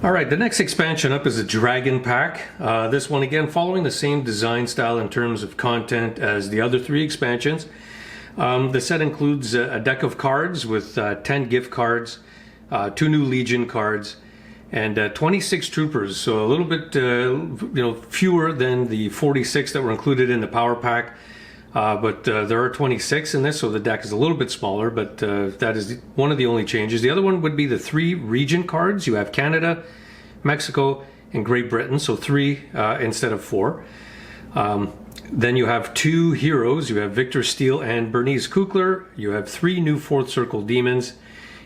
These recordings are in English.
All right, the next expansion up is a Dragon Pack. This one again following the same design style in terms of content as the other three expansions. The set includes a deck of cards with 10 gift cards, 2 new Legion cards, and 26 troopers. So a little bit, fewer than the 46 that were included in the Power Pack. But there are 26 in this, so the deck is a little bit smaller, but that is one of the only changes. The other one would be the 3 region cards. You have Canada, Mexico, and Great Britain, so 3 instead of 4. Then you have 2 heroes. You have Victor Steele and Bernice Kukler. You have 3 new 4th Circle demons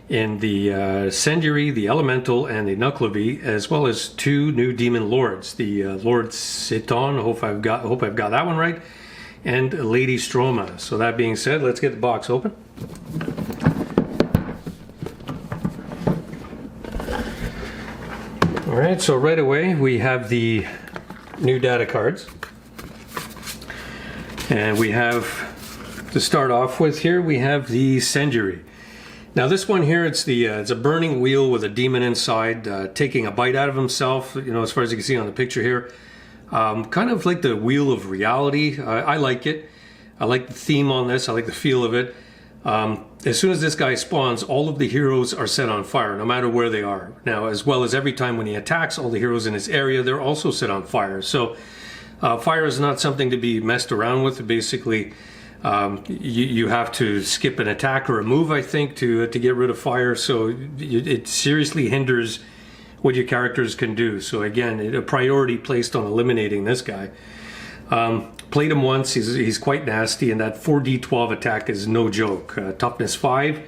in the Senjury, the Elemental, and the Nuclevi, as well as 2 new demon lords. The Lord Citon, hope I've got that one right, and Lady Stroma. So that being said, let's get the box open. All right, so right away we have the new data cards. And we have, to start off with here, we have the Senjury. Now this one here, it's a burning wheel with a demon inside, taking a bite out of himself, as far as you can see on the picture here. Kind of like the Wheel of Reality. I like it. I like the theme on this. I like the feel of it. As soon as this guy spawns, all of the heroes are set on fire, no matter where they are. Now, as well as every time when he attacks all the heroes in his area, they're also set on fire. So fire is not something to be messed around with. Basically, you have to skip an attack or a move, I think, to get rid of fire. So it seriously hinders what your characters can do. So again, a priority placed on eliminating this guy. Played him once. He's quite nasty, and that 4d12 attack is no joke. Toughness 5.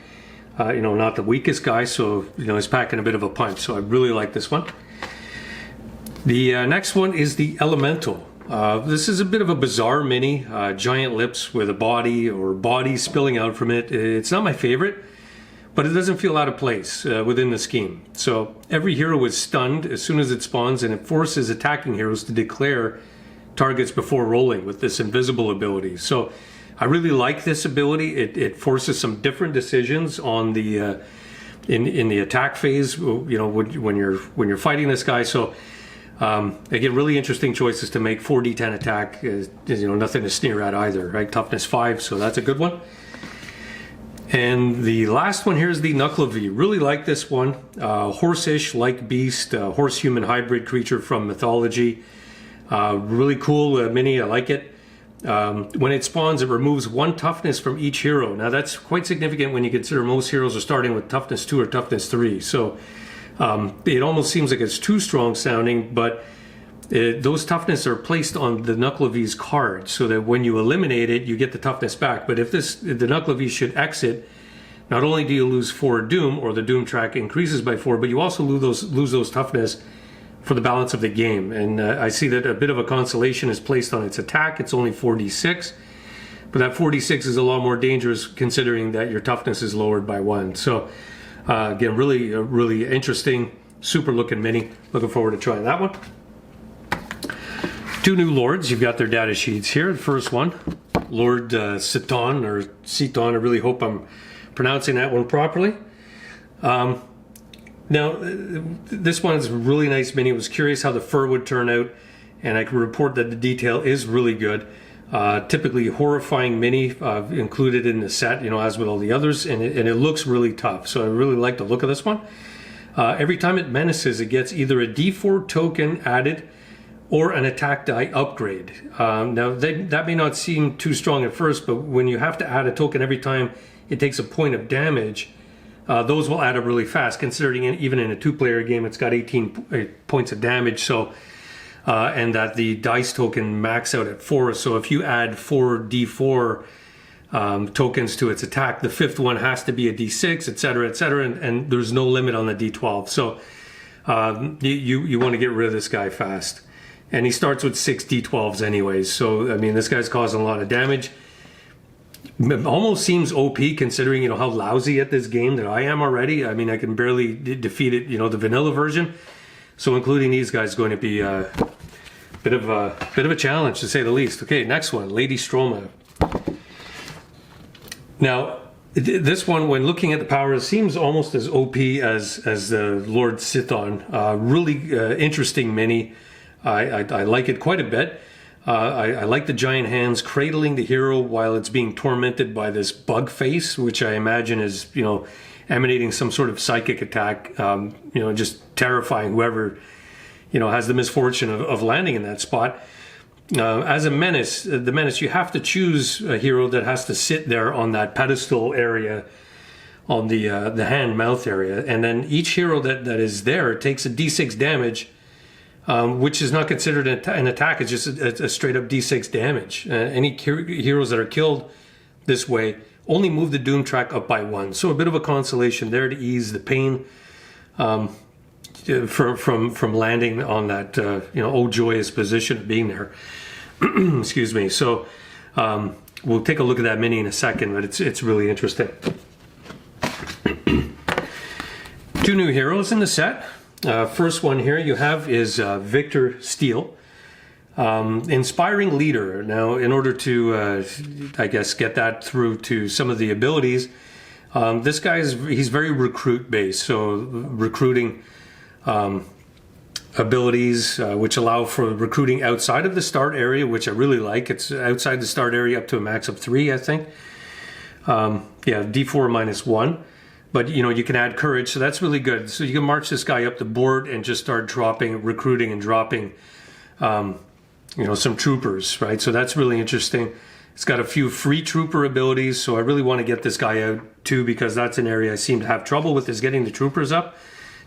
Not the weakest guy, so he's packing a bit of a punch. So I really like this one. The next one is the Elemental. This is a bit of a bizarre mini, giant lips with a body or bodies spilling out from it. It's not my favorite, but it doesn't feel out of place within the scheme. So every hero is stunned as soon as it spawns, and it forces attacking heroes to declare targets before rolling with this invisible ability. So I really like this ability. It forces some different decisions on the in the attack phase. When you're fighting this guy. So again, really interesting choices to make. 4d10 attack is nothing to sneer at either, right? Toughness 5, so that's a good one. And the last one here is the Nuclevi. Really like this one. Horse-ish like beast, horse-human hybrid creature from mythology. Really cool mini, I like it. When it spawns, it removes 1 toughness from each hero. Now that's quite significant when you consider most heroes are starting with toughness 2 or toughness 3. So it almost seems like it's too strong sounding, but those toughness are placed on the Nuclevi's card so that when you eliminate it, you get the toughness back. But if the Nuclevi should exit, not only do you lose 4 Doom, or the Doom track increases by 4, but you also lose those toughness for the balance of the game. And I see that a bit of a consolation is placed on its attack. It's only 4d6, but that 4d6 is a lot more dangerous considering that your toughness is lowered by 1. So again, really interesting, super looking mini. Looking forward to trying that one. 2 new lords. You've got their data sheets here. The first one, Lord Citon, or Citon. I really hope I'm pronouncing that one properly. Now, this one is a really nice mini. I was curious how the fur would turn out, and I can report that the detail is really good. Typically horrifying mini included in the set, as with all the others, and it looks really tough. So I really like the look of this one. Every time it menaces, it gets either a D4 token added or an attack die upgrade. Now, that may not seem too strong at first, but when you have to add a token every time it takes a point of damage, those will add up really fast, considering even in a 2-player game, it's got 18 points of damage. So, and that the dice token max out at 4. So if you add 4 D4 tokens to its attack, the 5th one has to be a D6, etc., and there's no limit on the D12. So you want to get rid of this guy fast. And he starts with 6 D12s anyways. So, I mean, this guy's causing a lot of damage. Almost seems OP considering how lousy at this game that I am already. I mean, I can barely defeat it, the vanilla version. So including these guys is going to be a bit of a challenge, to say the least. Okay, next one, Lady Stroma. Now, This one, when looking at the power, seems almost as OP as the Lord Sithon. Really interesting mini. I like it quite a bit. I like the giant hands cradling the hero while it's being tormented by this bug face, which I imagine is, emanating some sort of psychic attack, just terrifying whoever, has the misfortune of landing in that spot. As a menace, the menace, you have to choose a hero that has to sit there on that pedestal area, on the hand mouth area, and then each hero that is there takes a d6 damage, which is not considered an attack. It's just a straight up d6 damage. Any heroes that are killed this way only move the doom track up by 1. So a bit of a consolation there to ease the pain from landing on that oh joyous position of being there. Excuse me. So we'll take a look at that mini in a second, but it's really interesting. 2 new heroes in the set. First one here you have is Victor Steele, inspiring leader. Now, in order to I guess get that through to some of the abilities, this guy he's very recruit based. So recruiting abilities which allow for recruiting outside of the start area, which I really like. It's outside the start area up to a max of 3, I think. D4 minus 1. But you can add courage, so that's really good. So you can march this guy up the board and just start recruiting and dropping some troopers, right? So that's really interesting. It's got a few free trooper abilities, so I really want to get this guy out too, because that's an area I seem to have trouble with, is getting the troopers up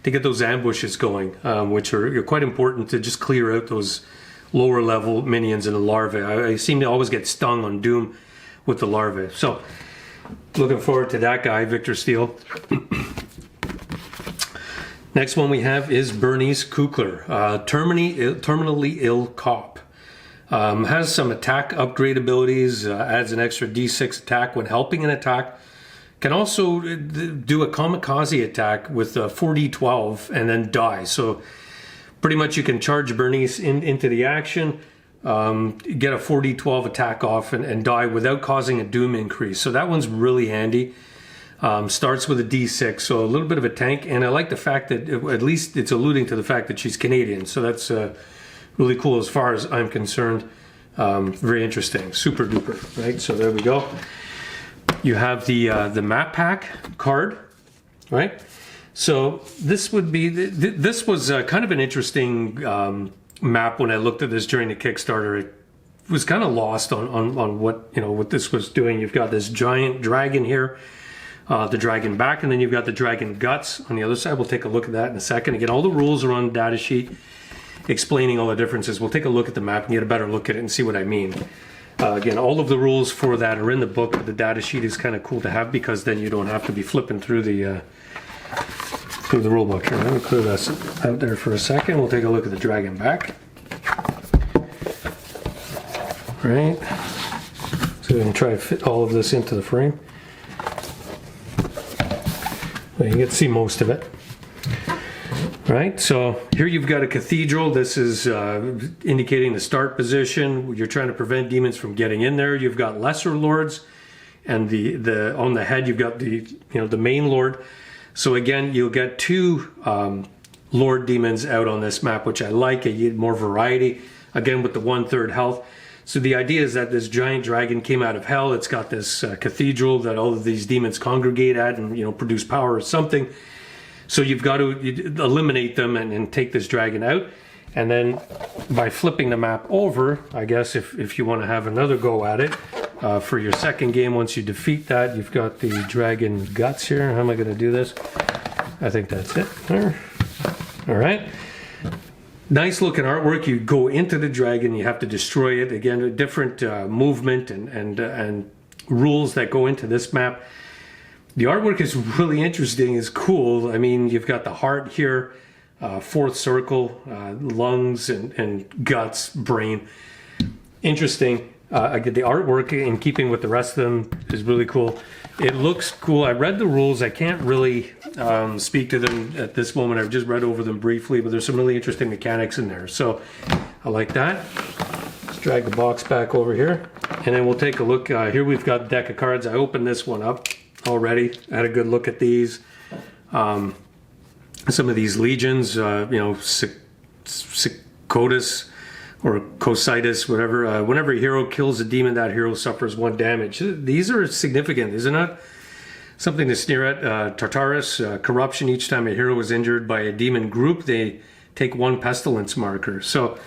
to get those ambushes going, which are quite important to just clear out those lower level minions and the larvae. I seem to always get stung on Doom with the larvae. So looking forward to that guy, Victor Steele. Next one we have is Bernice Kukler, terminally ill cop. Has some attack upgrade abilities, adds an extra d6 attack when helping an attack. Can also do a kamikaze attack with 4d12 and then die. So pretty much you can charge Bernice into the action, get a 4d12 attack off and die without causing a doom increase. So that one's really handy. Starts with a d6, so a little bit of a tank. And I like the fact that at least it's alluding to the fact that she's Canadian. So that's really cool as far as I'm concerned. Very interesting, super duper, right? So there we go. You have the map pack card, right? So this would be this was kind of an interesting map when I looked at this during the Kickstarter. It was kind of lost on what this was doing. You've got this giant dragon here, the dragon back, and then you've got the dragon guts on the other side. We'll take a look at that in a second. Again, all the rules are on the data sheet explaining all the differences. We'll take a look at the map and get a better look at it and see what I mean. Again, all of the rules for that are in the book, but the data sheet is kind of cool to have because then you don't have to be flipping through the rule book here. Let me clear this out there for a second. We'll take a look at the dragon back. Right. So we can try to fit all of this into the frame. Well, you get to see most of it. Right, so here you've got a cathedral. This is indicating the start position. You're trying to prevent demons from getting in there. You've got lesser lords, and the on the head you've got the main lord. So again, you'll get 2 lord demons out on this map, which I like. You get more variety. Again, with the 1/3 health. So the idea is that this giant dragon came out of hell. It's got this cathedral that all of these demons congregate at and produce power or something. So you've got to eliminate them and take this dragon out. And then by flipping the map over, I guess if you want to have another go at it, for your second game, once you defeat that, you've got the dragon guts here. How am I going to do this? I think that's it. There. All right. Nice looking artwork. You go into the dragon, you have to destroy it. Again, a different movement and rules that go into this map. The artwork is really interesting. It's cool. I mean, you've got the heart here, 4th circle, lungs and guts, brain. Interesting. The artwork, in keeping with the rest of them, is really cool. It looks cool. I read the rules. I can't really speak to them at this moment. I've just read over them briefly, but there's some really interesting mechanics in there. So I like that. Let's drag the box back over here. And then we'll take a look. Here we've got a deck of cards. I opened this one up. already. I had a good look at these. Some of these legions, Sicotis or Cositis, whatever. Whenever a hero kills a demon, that hero suffers 1 damage. These are significant, isn't it? Something to sneer at. Tartarus, corruption. Each time a hero is injured by a demon group, they take 1 pestilence marker. So,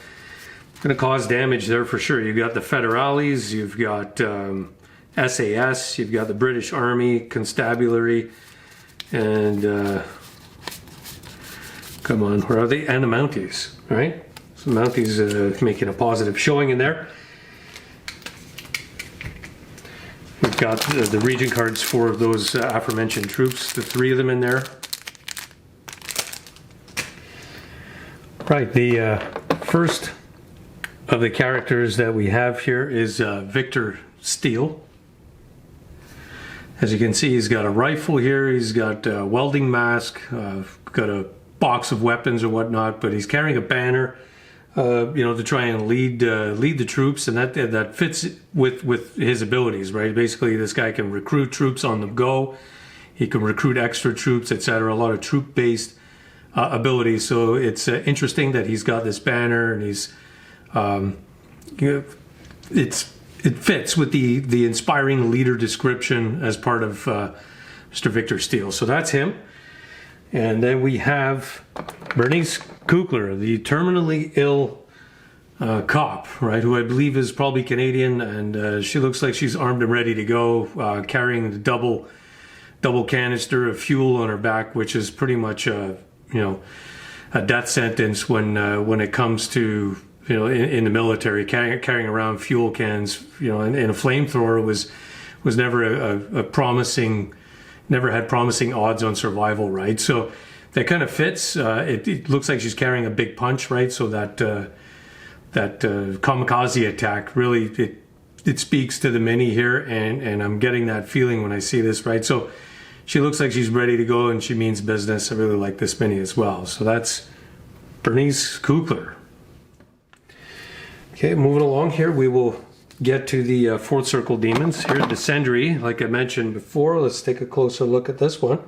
going to cause damage there for sure. You've got the Federales, you've got SAS, you've got the British Army, Constabulary, and come on, where are they? And the Mounties, right? So Mounties making a positive showing in there. We've got the region cards for those aforementioned troops, the 3 of them in there. Right, the first of the characters that we have here is Victor Steele. As you can see, he's got a rifle here, he's got a welding mask, got a box of weapons or whatnot, but he's carrying a banner, to try and lead the troops, and that fits with his abilities, right? Basically, this guy can recruit troops on the go, he can recruit extra troops, etc. A lot of troop-based abilities. So it's interesting that he's got this banner, and he's it fits with the inspiring leader description as part of Mr. Victor Steele. So that's him. And then we have Bernice Kukler, the terminally ill cop, right, who I believe is probably Canadian, and she looks like she's armed and ready to go, carrying the double canister of fuel on her back, which is pretty much a death sentence when it comes to in the military, carrying around fuel cans, and a flamethrower was never a promising. Never had promising odds on survival, right? So that kind of fits. It looks like she's carrying a big punch, right? So that kamikaze attack really it speaks to the mini here, and I'm getting that feeling when I see this, right? So she looks like she's ready to go, and she means business. I really like this mini as well. So that's Bernice Kukler. Okay, moving along here, we will get to the fourth circle demons. Here's the Sendri, like I mentioned before. Let's take a closer look at this one.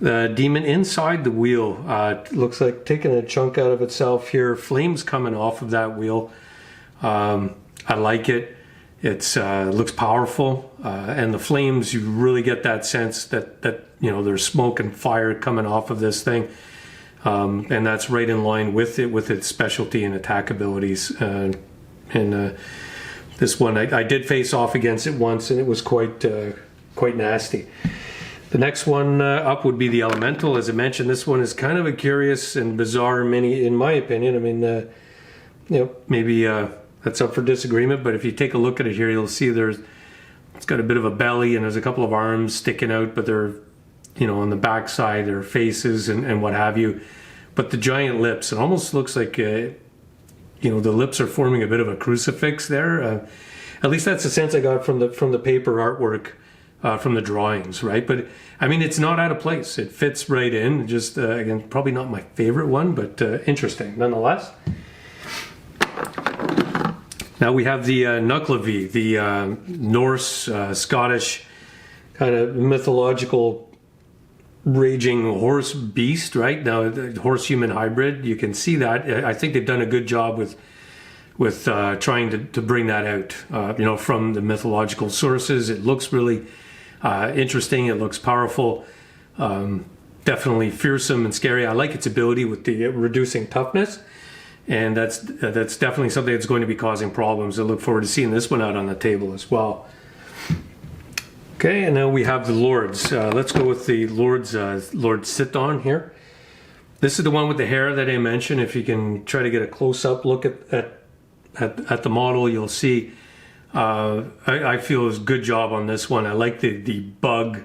The demon inside the wheel looks like taking a chunk out of itself here. Flames coming off of that wheel. I like it. It looks powerful, and the flames, you really get that sense that there's smoke and fire coming off of this thing, and that's right in line with its specialty and attack abilities. This one, I did face off against it once, and it was quite nasty. The next one up would be the Elemental. As I mentioned, this one is kind of a curious and bizarre mini, in my opinion. I mean, maybe that's up for disagreement, but if you take a look at it here, you'll see it's got a bit of a belly, and there's a couple of arms sticking out, but they're, on the back side, their faces and what have you. But the giant lips, it almost looks like the lips are forming a bit of a crucifix there. At least that's the sense I got from the paper artwork, from the drawings, right? But I mean, it's not out of place. It fits right in. Just again, probably not my favorite one, but interesting nonetheless. Now we have the Nuclevi, the Norse, Scottish kind of mythological raging horse beast, right? Now, the horse-human hybrid, you can see that. I think they've done a good job with trying to bring that out, from the mythological sources. It looks really interesting. It looks powerful. Definitely fearsome and scary. I like its ability with the reducing toughness, and that's definitely something that's going to be causing problems. I look forward to seeing this one out on the table as well. Okay, and now we have the Lords. Let's go with the Lords, Lord Siton here. This is the one with the hair that I mentioned. If you can try to get a close-up look at the model, you'll see. I feel it's a good job on this one. I like the bug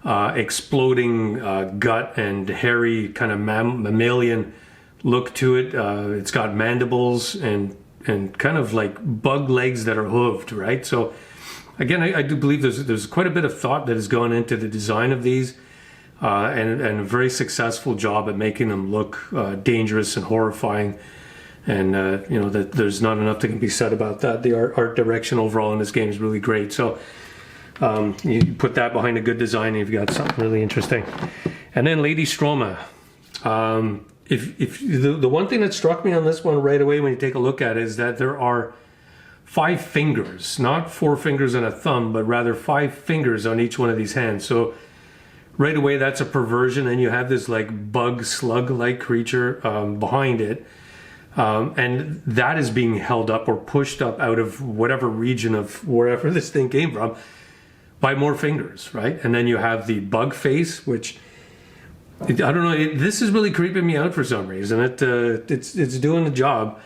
exploding gut and hairy kind of mammalian look to it. It's got mandibles and kind of like bug legs that are hooved, right? So again, I do believe there's quite a bit of thought that has gone into the design of these, and a very successful job at making them look dangerous and horrifying. And that there's not enough that can be said about that. The art direction overall in this game is really great. So You put that behind a good design and you've got something really interesting. And then Lady Stroma. If the one thing that struck me on this one right away when you take a look at it is that there are 5 fingers, not 4 fingers and a thumb, but rather 5 fingers on each one of these hands. So right away, that's a perversion, and you have this like bug slug-like creature behind it. And that is being held up or pushed up out of whatever region of wherever this thing came from by more fingers, right? And then you have the bug face, which I don't know. This is really creeping me out for some reason. It's doing the job.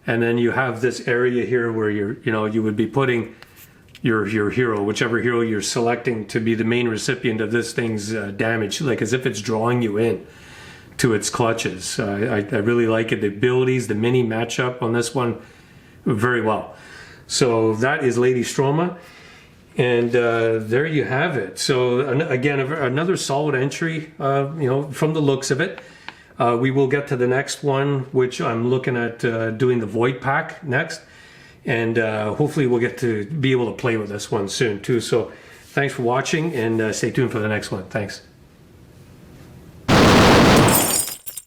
And then you have this area here where you would be putting your hero, whichever hero you're selecting to be the main recipient of this thing's damage, like as if it's drawing you in to its clutches. I really like it. The abilities, the mini matchup on this one, very well. So that is Lady Stroma. And there you have it. So again, another solid entry, from the looks of it. We will get to the next one, which I'm looking at doing the Void Pack next. And hopefully we'll get to be able to play with this one soon too. So thanks for watching, and stay tuned for the next one. Thanks.